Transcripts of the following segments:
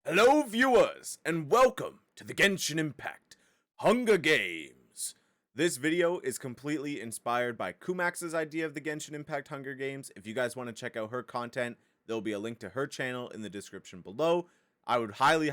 Hello viewers, and welcome to the Genshin Impact Hunger Games. This video is completely inspired by Kumax's idea of the Genshin Impact Hunger Games. If you guys want to check out her content, there'll be a link to her channel in the description below. I would highly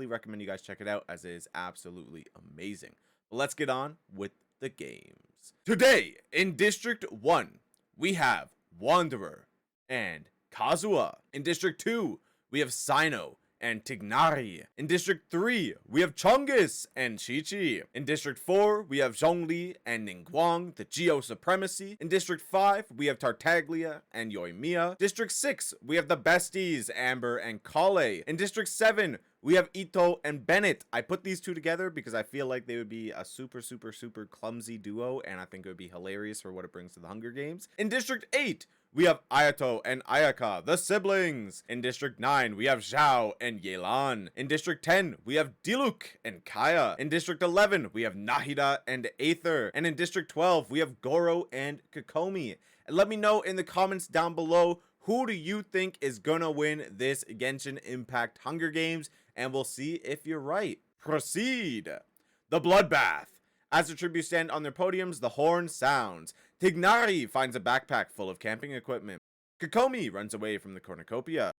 recommend you guys check it out, as it is absolutely amazing. But let's get on with the games. Today, in District 1, we have Wanderer and Kazuha. In District 2, we have Sino and Tignari. In District 3, we have Chongus and Chi-Chi. In District 4, we have Zhongli and Ningguang, the Geo Supremacy. In District 5, we have Tartaglia and Yoimiya. District 6, we have the besties, Amber and Kale. In District 7, we have Ito and Bennett. I put these two together because I feel like they would be a super clumsy duo, and I think it would be hilarious for what it brings to the Hunger Games. In District 8, we have Ayato and Ayaka, the siblings. In District 9, we have Zhao and Yelan. In District 10, we have Diluc and Kaya. In District 11, we have Nahida and Aether. And in District 12, we have Goro and Kokomi. And let me know in the comments down below, who do you think is gonna win this Genshin Impact Hunger Games? And we'll see if you're right. Proceed. The bloodbath. As the tributes stand on their podiums, the horn sounds. Tignari finds a backpack full of camping equipment. Kokomi runs away from the cornucopia.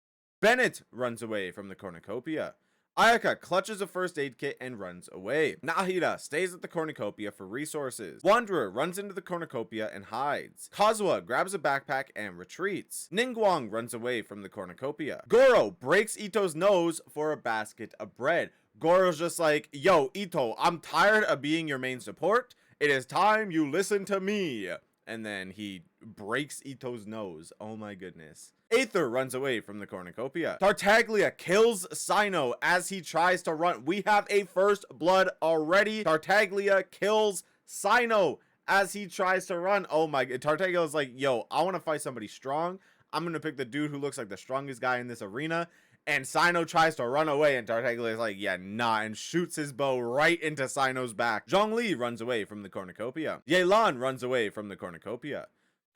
Bennett runs away from the cornucopia. Ayaka clutches a first aid kit and runs away. Nahida stays at the cornucopia for resources. Wanderer runs into the cornucopia and hides. Kazuha grabs a backpack and retreats. Ningguang runs away from the cornucopia. Goro breaks Ito's nose for a basket of bread. Goro's just like, yo, Ito, I'm tired of being your main support. It is time you listen to me. And then he breaks Ito's nose. Oh my goodness. Aether runs away from the cornucopia. Tartaglia kills Sino as he tries to run. We have a first blood already. Tartaglia kills Sino as he tries to run. Oh my god. Tartaglia's like, yo, I want to fight somebody strong. I'm going to pick the dude who looks like the strongest guy in this arena. And Sino tries to run away, and Tartaglia is like, yeah, nah, and shoots his bow right into Sino's back. Zhongli runs away from the cornucopia. Yelan runs away from the cornucopia.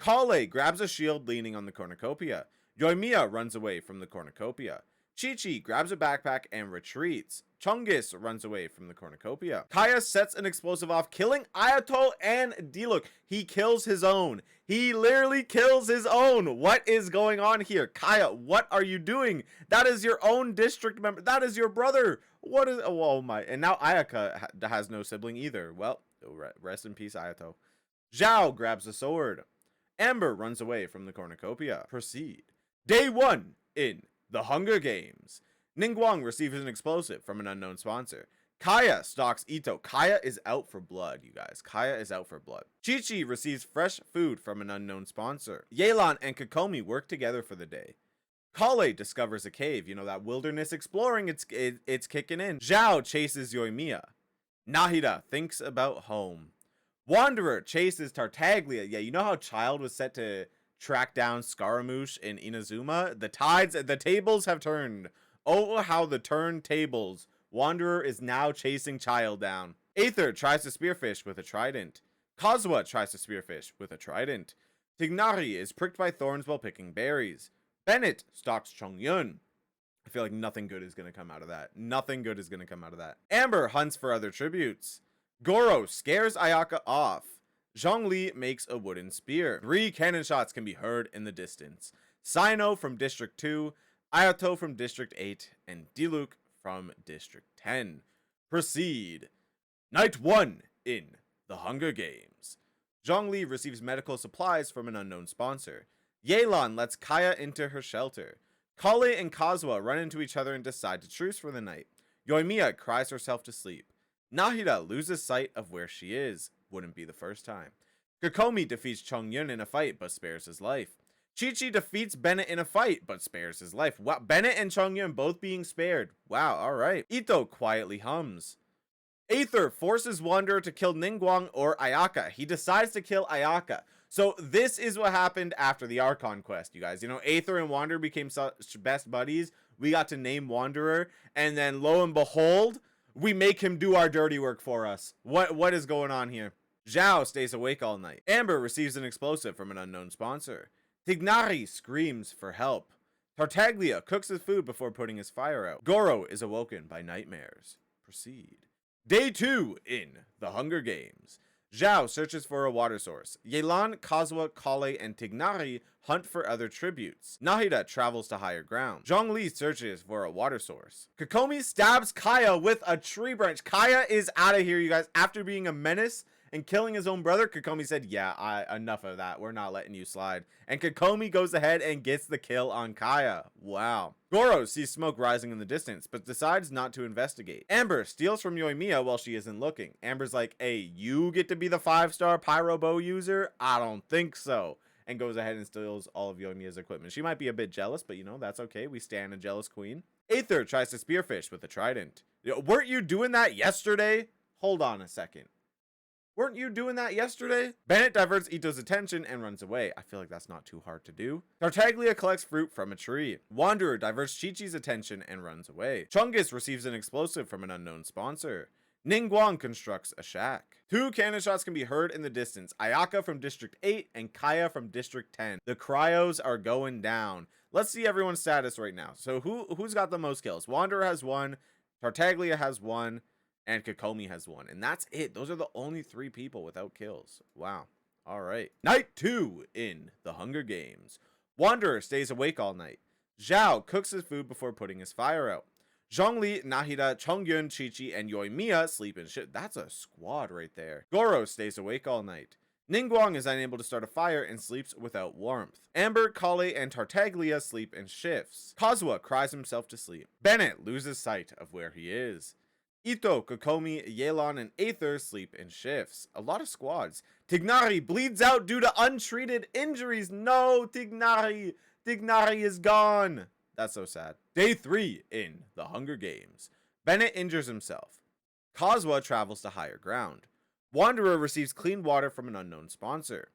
Kale grabs a shield leaning on the cornucopia. Yoimiya runs away from the cornucopia. Chi-Chi grabs a backpack and retreats. Chongus runs away from the cornucopia. Kaya sets an explosive off, killing Ayato and Diluc. He kills his own. He literally kills his own. What is going on here? Kaya, what are you doing? That is your own district member. That is your brother. What is... Oh my... And now Ayaka has no sibling either. Well, rest in peace, Ayato. Zhao grabs a sword. Amber runs away from the cornucopia. Proceed. Day 1 in the Hunger Games. Ningguang receives an explosive from an unknown sponsor. Kaya stalks Ito. Kaya is out for blood, you guys. Kaya is out for blood. Chi-Chi receives fresh food from an unknown sponsor. Yelan and Kokomi work together for the day. Kale discovers a cave. You know, that wilderness exploring, it's kicking in. Zhao chases Yoimiya. Nahida thinks about home. Wanderer chases Tartaglia. Yeah, you know how Child was set to track down Scaramouche in Inazuma? The tables have turned. Oh, how the turntables. Wanderer is now chasing Child down. Aether tries to spearfish with a trident. Kazuha tries to spearfish with a trident. Tignari is pricked by thorns while picking berries. Bennett stalks Chongyun. I feel like nothing good is going to come out of that. Nothing good is going to come out of that. Amber hunts for other tributes. Goro scares Ayaka off. Zhongli makes a wooden spear. 3 cannon shots can be heard in the distance. Sino from District 2, Ayato from District 8, and Diluc from District 10. Proceed. Night 1 in the Hunger Games. Zhongli receives medical supplies from an unknown sponsor. Yelan lets Kaya into her shelter. Kale and Kazuha run into each other and decide to truce for the night. Yoimiya cries herself to sleep. Nahida loses sight of where she is. Wouldn't be the first time. Kokomi defeats Chongyun in a fight, but spares his life. Chi-Chi defeats Bennett in a fight, but spares his life. Wow, Bennett and Chongyun both being spared. Wow, alright. Ito quietly hums. Aether forces Wanderer to kill Ningguang or Ayaka. He decides to kill Ayaka. So this is what happened after the Archon quest, you guys. You know, Aether and Wanderer became such best buddies. We got to name Wanderer, and then lo and behold, we make him do our dirty work for us. What is going on here? Zhao stays awake all night. Amber receives an explosive from an unknown sponsor. Tignari screams for help. Tartaglia cooks his food before putting his fire out. Goro is awoken by nightmares. Proceed. Day 2 in the Hunger Games. Zhao searches for a water source. Yelan, Kazuha, Kale, and Tignari hunt for other tributes. Nahida travels to higher ground. Zhongli searches for a water source. Kokomi stabs Kaya with a tree branch. Kaya is out of here, you guys. After being a menace and killing his own brother, Kokomi said, yeah, enough of that. We're not letting you slide. And Kokomi goes ahead and gets the kill on Kaya. Wow. Goro sees smoke rising in the distance, but decides not to investigate. Amber steals from Yoimiya while she isn't looking. Amber's like, hey, you get to be the 5-star pyro bow user? I don't think so. And goes ahead and steals all of Yoimiya's equipment. She might be a bit jealous, but you know, that's okay. We stand a jealous queen. Aether tries to spearfish with a trident. Weren't you doing that yesterday? Hold on a second. Weren't you doing that yesterday? Bennett diverts Ito's attention and runs away. I feel like that's not too hard to do. Tartaglia collects fruit from a tree. Wanderer diverts Chi-Chi's attention and runs away. Chungus receives an explosive from an unknown sponsor. Ningguang constructs a shack. 2 cannon shots can be heard in the distance. Ayaka from District 8 and Kaya from District 10. The cryos are going down. Let's see everyone's status right now. So who's got the most kills? Wanderer has 1. Tartaglia has 1. And Kokomi has 1. And that's it. Those are the only 3 people without kills. Wow. All right. Night 2 in the Hunger Games. Wanderer stays awake all night. Zhao cooks his food before putting his fire out. Zhongli, Nahida, Chongyun, Chi-Chi, and Yoimiya sleep in shit. That's a squad right there. Goro stays awake all night. Ningguang is unable to start a fire and sleeps without warmth. Amber, Kale, and Tartaglia sleep in shifts. Kazuha cries himself to sleep. Bennett loses sight of where he is. Ito, Kokomi, Yelan, and Aether sleep in shifts. A lot of squads. Tignari bleeds out due to untreated injuries. No, Tignari. Tignari is gone. That's so sad. Day 3 in the Hunger Games. Bennett injures himself. Kazuha travels to higher ground. Wanderer receives clean water from an unknown sponsor.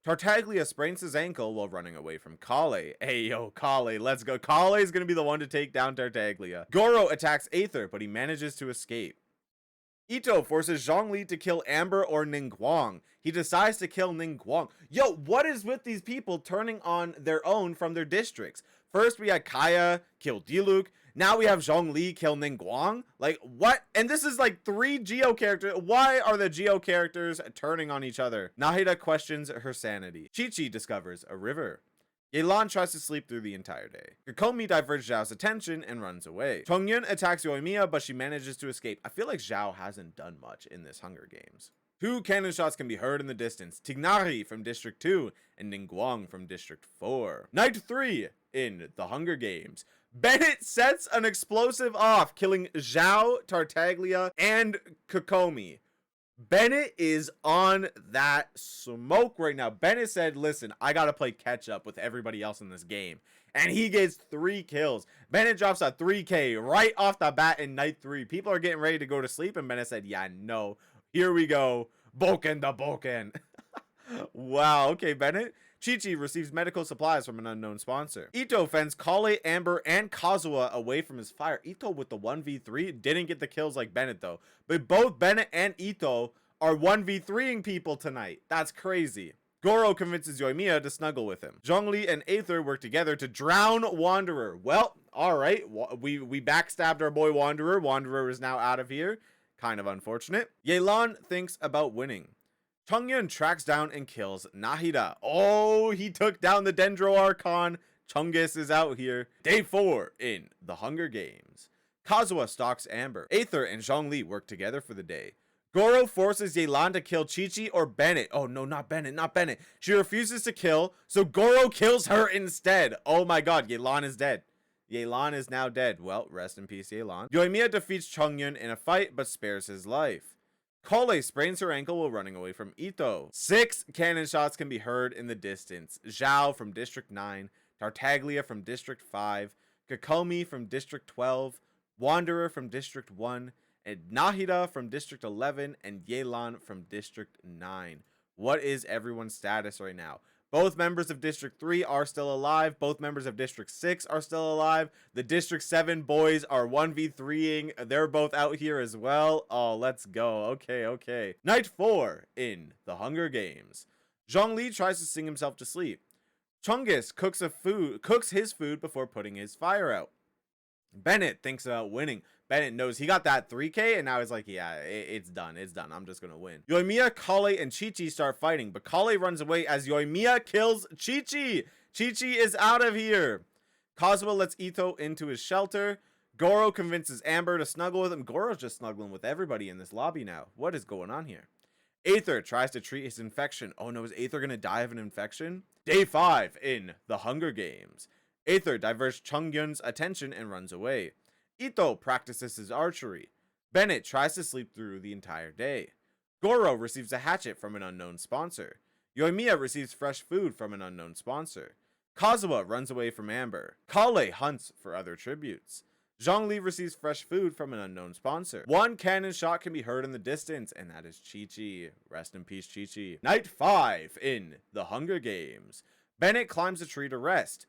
Tartaglia sprains his ankle while running away from Kale. Hey, yo, Kale, let's go. Kale is going to be the one to take down Tartaglia. Goro attacks Aether, but he manages to escape. Ito forces Zhongli to kill Amber or Ningguang. He decides to kill Ningguang. Yo, what is with these people turning on their own from their districts? First, we had Kaya kill Diluc. Now we have Zhongli kill Ningguang. Like, what? And this is like 3 Geo characters. Why are the Geo characters turning on each other? Nahida questions her sanity. Chi-Chi discovers a river. Yelan tries to sleep through the entire day. Kokomi diverts Zhao's attention and runs away. Chongyun attacks Yoimiya, but she manages to escape. I feel like Zhao hasn't done much in this Hunger Games. 2 cannon shots can be heard in the distance. Tignari from District 2 and Ningguang from District 4. Night 3 in the Hunger Games. Bennett sets an explosive off, killing Zhao, Tartaglia, and Kokomi. Bennett is on that smoke right now. Bennett said, listen, I gotta play catch up with everybody else in this game. And he gets 3 kills. Bennett drops a 3K right off the bat in night 3. People are getting ready to go to sleep, and Bennett said, yeah, no. Here we go. Boken the Boken. Wow, okay, Bennett. Chi-Chi receives medical supplies from an unknown sponsor. Ito fends Kale, Amber, and Kazuha away from his fire. Ito with the 1v3 didn't get the kills like Bennett though. But both Bennett and Ito are 1v3ing people tonight. That's crazy. Goro convinces Yoimiya to snuggle with him. Zhongli and Aether work together to drown Wanderer. Well, alright. We backstabbed our boy Wanderer. Wanderer is now out of here. Kind of unfortunate. Yelan thinks about winning. Chongyun tracks down and kills Nahida. Oh, he took down the Dendro Archon. Chungus is out here. Day 4 in the Hunger Games. Kazuha stalks Amber. Aether and Zhongli work together for the day. Goro forces Yelan to kill Chi-Chi or Bennett. Oh no, not Bennett, not Bennett. She refuses to kill, so Goro kills her instead. Oh my god, Yelan is dead. Yelan is now dead. Well, rest in peace, Yelan. Yoimiya defeats Chongyun in a fight, but spares his life. Kale sprains her ankle while running away from Ito. 6 cannon shots can be heard in the distance. Zhao from District 9, Tartaglia from District 5, Kokomi from District 12, Wanderer from District 1, and Nahida from District 11, and Yelan from District 9. What is everyone's status right now? Both members of District 3 are still alive. Both members of District 6 are still alive. The District 7 boys are 1v3ing. They're both out here as well. Oh, let's go. Okay, okay. Night 4 in the Hunger Games. Zhongli tries to sing himself to sleep. Chungus cooks his food before putting his fire out. Bennett thinks about winning. Bennett knows he got that 3K and now he's like, yeah, it's done. It's done. I'm just going to win. Yoimiya, Kale, and Chi-Chi start fighting, but Kale runs away as Yoimiya kills Chi-Chi. Chi-Chi is out of here. Kazuha lets Ito into his shelter. Goro convinces Amber to snuggle with him. Goro's just snuggling with everybody in this lobby now. What is going on here? Aether tries to treat his infection. Oh no, is Aether going to die of an infection? Day 5 in the Hunger Games. Aether diverts Chungyun's attention and runs away. Ito practices his archery. Bennett tries to sleep through the entire day. Goro receives a hatchet from an unknown sponsor. Yoimiya receives fresh food from an unknown sponsor. Kazuha runs away from Amber. Kale hunts for other tributes. Zhongli receives fresh food from an unknown sponsor. One cannon shot can be heard in the distance, and that is Chi-Chi. Rest in peace, Chi-Chi. Night 5 in the Hunger Games. Bennett climbs a tree to rest.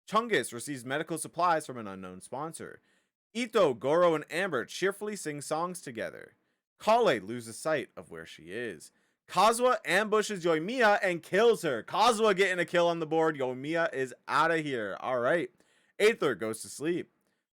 Chungus receives medical supplies from an unknown sponsor. Ito, Goro, and Amber cheerfully sing songs together. Kale loses sight of where she is. Kazuha ambushes Yoimiya and kills her. Kazuha getting a kill on the board. Yoimiya is out of here. Alright. Aether goes to sleep.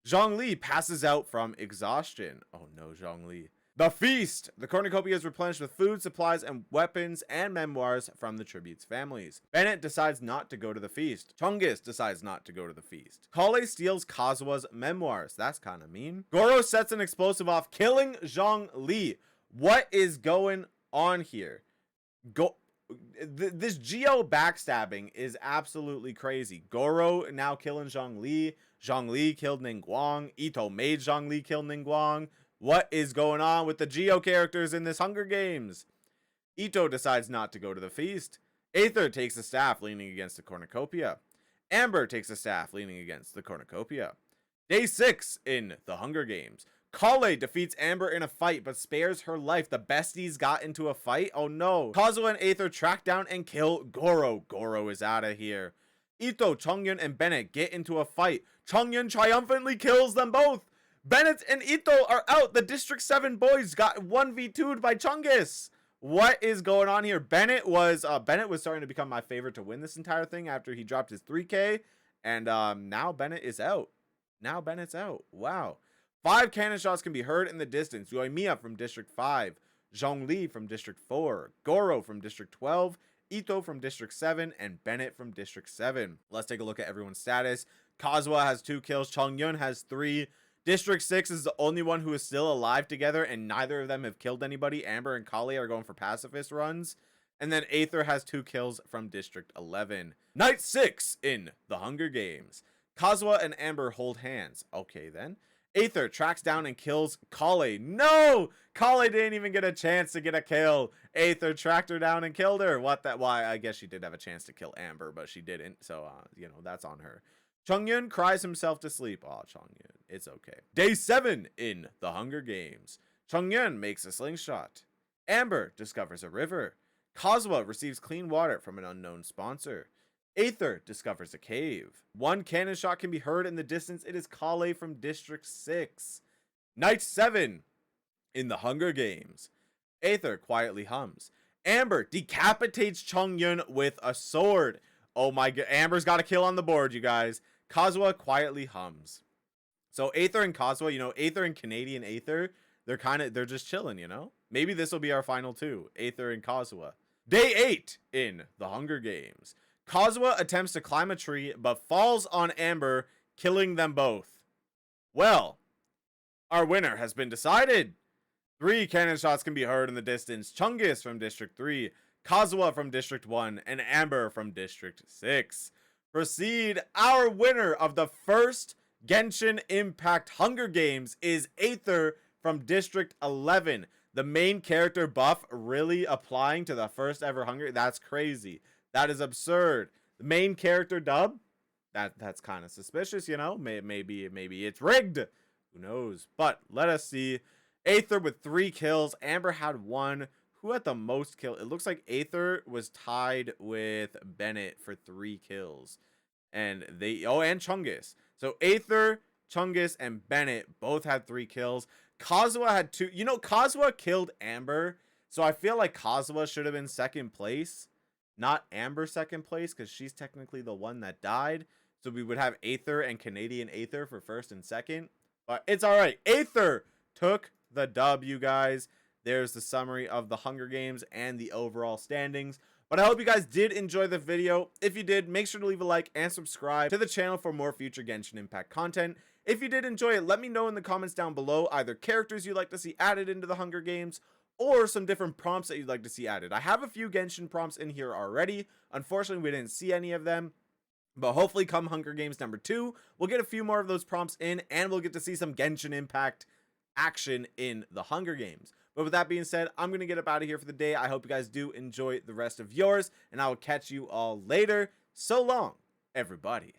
Zhongli passes out from exhaustion. Oh no, Zhongli. The feast! The cornucopia is replenished with food, supplies, and weapons and memoirs from the tributes' families. Bennett decides not to go to the feast. Chungus decides not to go to the feast. Kale steals Kazuha's memoirs. That's kind of mean. Goro sets an explosive off, killing Zhongli. What is going on here? This Geo backstabbing is absolutely crazy. Goro now killing Zhongli. Zhongli killed Ningguang. Ito made Zhongli kill Ningguang. What is going on with the Geo characters in this Hunger Games? Ito decides not to go to the feast. Aether takes a staff leaning against the cornucopia. Amber takes a staff leaning against the cornucopia. Day 6 in the Hunger Games. Kale defeats Amber in a fight but spares her life. The besties got into a fight? Oh no. Kazuha and Aether track down and kill Goro. Goro is out of here. Ito, Chongyun, and Bennett get into a fight. Chongyun triumphantly kills them both. Bennett and Ito are out. The District 7 boys got 1v2'd by Chungus. What is going on here? Bennett was starting to become my favorite to win this entire thing after he dropped his 3K. And now Bennett is out. Now Bennett's out. Wow. 5 cannon shots can be heard in the distance. Yoimiya from District 5. Zhongli from District 4. Goro from District 12. Ito from District 7, and Bennett from District 7. Let's take a look at everyone's status. Kazuha has 2 kills. Chongyun has 3. District 6 is the only one who is still alive together, and neither of them have killed anybody. Amber and Kale are going for pacifist runs. And then Aether has 2 kills from District 11. Night 6 in the Hunger Games. Kazuha and Amber hold hands. Okay then. Aether tracks down and kills Kale. No! Kale didn't even get a chance to get a kill. Aether tracked her down and killed her. Why? I guess she did have a chance to kill Amber, but she didn't. So, that's on her. Chongyun cries himself to sleep. Oh, Chongyun. It's okay. Day 7 in the Hunger Games. Chongyun makes a slingshot. Amber discovers a river. Kazuha receives clean water from an unknown sponsor. Aether discovers a cave. 1 cannon shot can be heard in the distance. It is Kale from District 6. Night 7 in the Hunger Games. Aether quietly hums. Amber decapitates Chongyun with a sword. Oh my god, Amber's got a kill on the board, you guys. Kazuha quietly hums. So Aether and Kazuha, Aether and Canadian Aether, they're just chilling, Maybe this will be our final 2, Aether and Kazuha. Day 8 in the Hunger Games. Kazuha attempts to climb a tree, but falls on Amber, killing them both. Well, our winner has been decided. 3 cannon shots can be heard in the distance. Chungus from District 3, Kazuha from District 1, and Amber from District 6. Proceed. Our winner of the first Genshin Impact Hunger Games is Aether from District 11. The main character buff really applying to the first ever Hunger. That's crazy. That is absurd. The main character dub? That's kind of suspicious, Maybe it's rigged. Who knows? But let us see. Aether with 3 kills. Amber had 1. Who had the most kill? It looks like Aether was tied with Bennett for 3 kills. And and Chungus. So Aether, Chungus, and Bennett both had 3 kills. Kazuha had 2. Kazuha killed Amber. So I feel like Kazuha should have been second place. not Amber second place because she's technically the one that died. So we would have Aether and Canadian Aether for first and second. But it's all right. Aether took the dub, you guys. There's the summary of the Hunger Games and the overall standings. But I hope you guys did enjoy the video. If you did, make sure to leave a like and subscribe to the channel for more future Genshin Impact content. If you did enjoy it, let me know in the comments down below either characters you'd like to see added into the Hunger Games or some different prompts that you'd like to see added. I have a few Genshin prompts in here already. Unfortunately, we didn't see any of them. But hopefully come Hunger Games number 2, we'll get a few more of those prompts in and we'll get to see some Genshin Impact action in the Hunger Games. But with that being said, I'm going to get up out of here for the day. I hope you guys do enjoy the rest of yours, and I will catch you all later. So long, everybody.